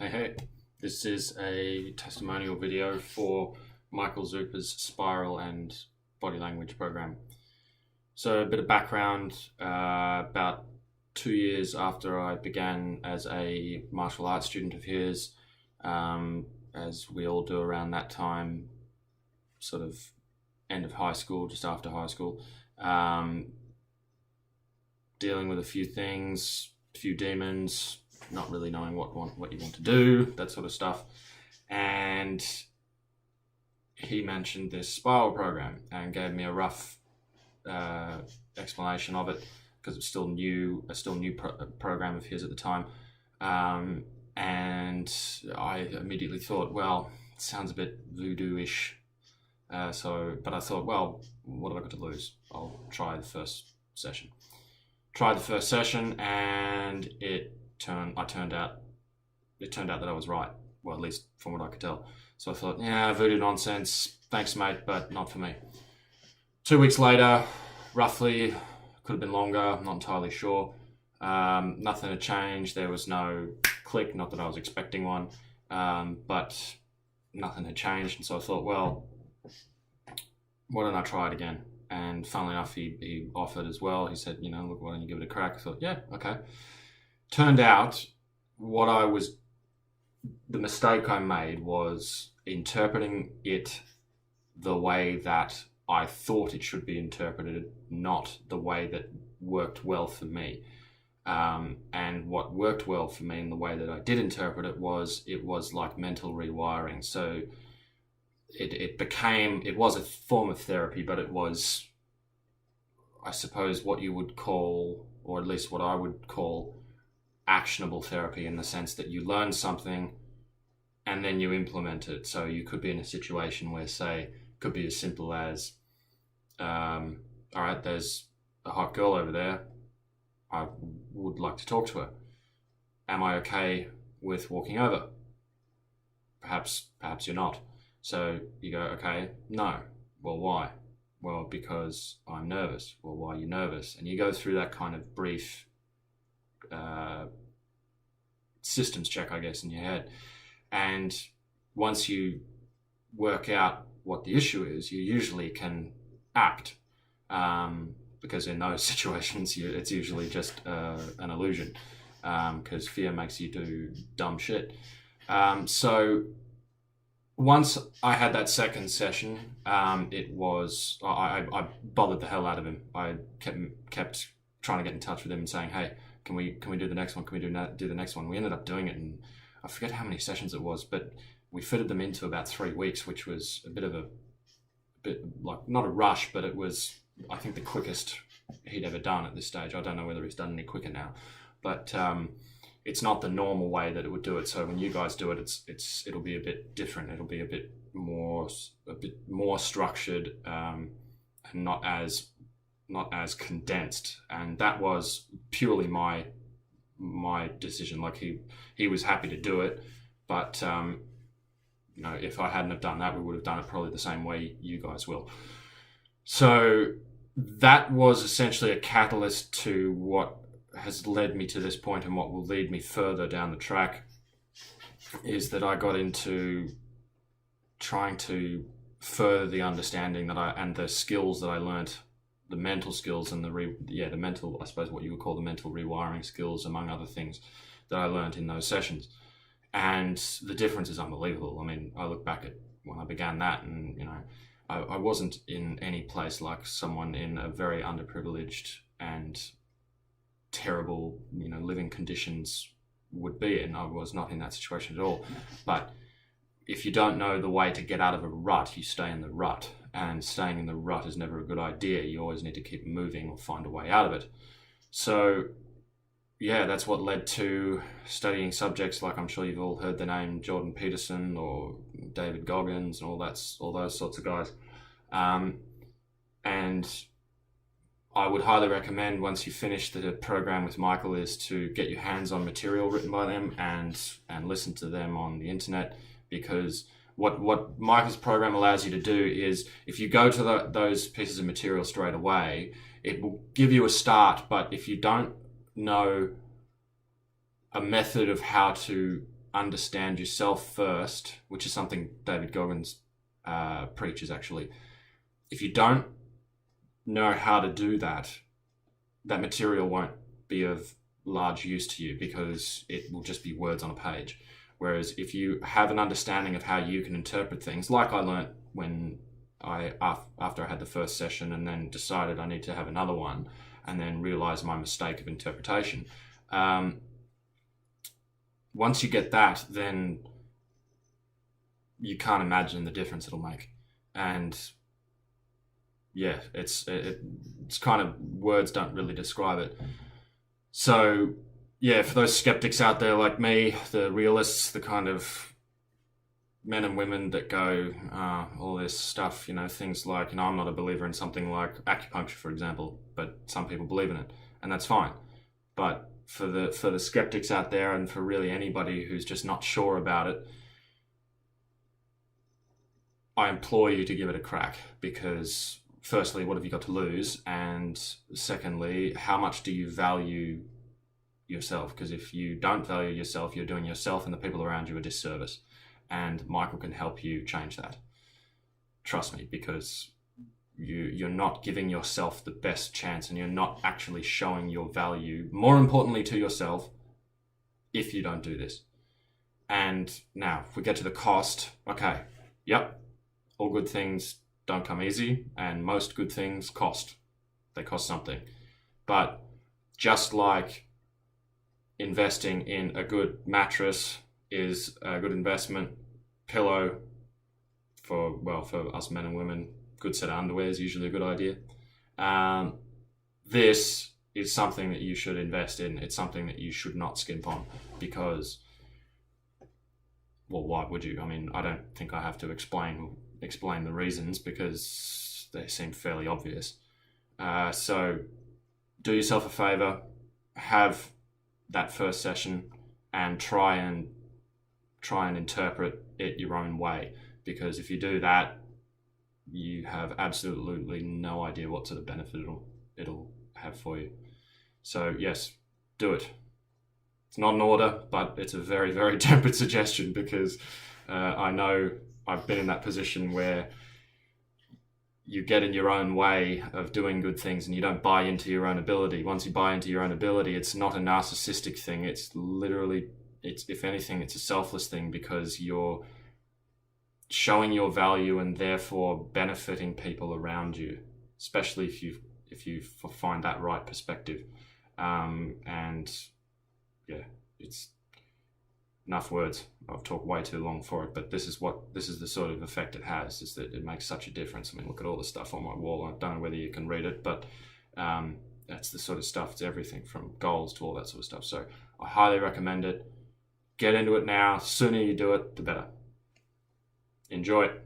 Hey, this is a testimonial video for Michael Zoupa's Spiral and Body Language program. So a bit of background, about 2 years after I began as a martial arts student of his, as we all do around that time, sort of end of high school, just after high school, dealing with a few things, a few demons, not really knowing what you want to do, that sort of stuff. And he mentioned this spiral program and gave me a rough explanation of it, because it's still a new program of his at the time. And I immediately thought, well, it sounds a bit voodoo-ish. But I thought, well, what have I got to lose? I'll try the first session. Tried the first session, and it turned out that I was right. Well, at least from what I could tell. So I thought, yeah, voodoo nonsense. Thanks, mate, but not for me. 2 weeks later, roughly, could have been longer, I'm not entirely sure. Nothing had changed. There was no click, not that I was expecting one, but nothing had changed. And so I thought, well, why don't I try it again? And funnily enough, he offered as well. He said, look, why don't you give it a crack? I thought, yeah, okay. Turned out the mistake I made was interpreting it the way that I thought it should be interpreted, not the way that worked well for me. And what worked well for me in the way that I did interpret it was like mental rewiring. So it was a form of therapy, but it was, I suppose, what you would call, or at least what I would call, actionable therapy, in the sense that you learn something and then you implement it. So you could be in a situation where, say, it could be as simple as, all right, there's a hot girl over there. I would like to talk to her. Am I okay with walking over? Perhaps you're not. So you go, okay, no. Well, why? Well, because I'm nervous. Well, why are you nervous? And you go through that kind of brief systems check, I guess, in your head. And once you work out what the issue is, you usually can act, because in those situations, it's usually just an illusion, because fear makes you do dumb shit. So once I had that second session, I bothered the hell out of him. I kept trying to get in touch with him and saying, hey, can we do the next one? Can we do the next one? We ended up doing it, and I forget how many sessions it was, but we fitted them into about 3 weeks, which was a bit like, not a rush, but it was, I think, the quickest he'd ever done at this stage. I don't know whether he's done any quicker now, but it's not the normal way that it would do it. So when you guys do it, it'll be a bit different. It'll be a bit more structured, and not as condensed. And that was purely my decision. Like, he was happy to do it, but if I hadn't have done that, we would have done it probably the same way you guys will. So that was essentially a catalyst to what has led me to this point, and what will lead me further down the track is that I got into trying to further the understanding and the skills that I learnt, the mental skills and the mental, I suppose what you would call the mental rewiring skills, among other things, that I learnt in those sessions. And the difference is unbelievable. I mean, I look back at when I began that, and I wasn't in any place like someone in a very underprivileged and terrible, living conditions would be, and I was not in that situation at all. But if you don't know the way to get out of a rut, you stay in the rut, and staying in the rut is never a good idea. You always need to keep moving or find a way out of it. So yeah, that's what led to studying subjects like, I'm sure you've all heard the name Jordan Peterson or David Goggins and all those sorts of guys. And I would highly recommend, once you finish the program with Michael, is to get your hands on material written by them and listen to them on the internet, because what Michael's program allows you to do is, if you go to those pieces of material straight away, it will give you a start. But if you don't know a method of how to understand yourself first, which is something David Goggins preaches actually, if you don't know how to do that, that material won't be of large use to you because it will just be words on a page. Whereas if you have an understanding of how you can interpret things, like I learnt when after I had the first session and then decided I need to have another one and then realized my mistake of interpretation. Once you get that, then you can't imagine the difference it'll make. And yeah, it's kind of, words don't really describe it. So yeah, for those skeptics out there like me, the realists, the kind of men and women that go, all this stuff, things like, I'm not a believer in something like acupuncture, for example, but some people believe in it, and that's fine. But for the skeptics out there, and for really anybody who's just not sure about it, I implore you to give it a crack, because firstly, what have you got to lose? And secondly, how much do you value yourself? Because if you don't value yourself, you're doing yourself and the people around you a disservice. And Michael can help you change that. Trust me, because you're not giving yourself the best chance, and you're not actually showing your value, more importantly to yourself, if you don't do this. And now, if we get to the cost, okay, yep, all good things don't come easy, and most good things cost. They cost something. But just like investing in a good mattress is a good investment, pillow for us men and women, good set of underwear is usually a good idea. This is something that you should invest in. It's something that you should not skimp on, because, well, why would you? I mean, I don't think I have to explain the reasons, because they seem fairly obvious. So do yourself a favor, have that first session, and try and interpret it your own way, because if you do that, you have absolutely no idea what sort of benefit it'll have for you. So yes, do it. It's not an order, but it's a very, very tempered suggestion, because I know I've been in that position where you get in your own way of doing good things and you don't buy into your own ability. Once you buy into your own ability, it's not a narcissistic thing. It's literally, if anything, it's a selfless thing, because you're showing your value and therefore benefiting people around you, especially if you find that right perspective. And yeah, it's enough words. I've talked way too long for it, but this is the sort of effect it has, is that it makes such a difference. I mean, look at all the stuff on my wall. I don't know whether you can read it, but that's the sort of stuff. It's everything from goals to all that sort of stuff. So I highly recommend it. Get into it now. The sooner you do it, the better. Enjoy it.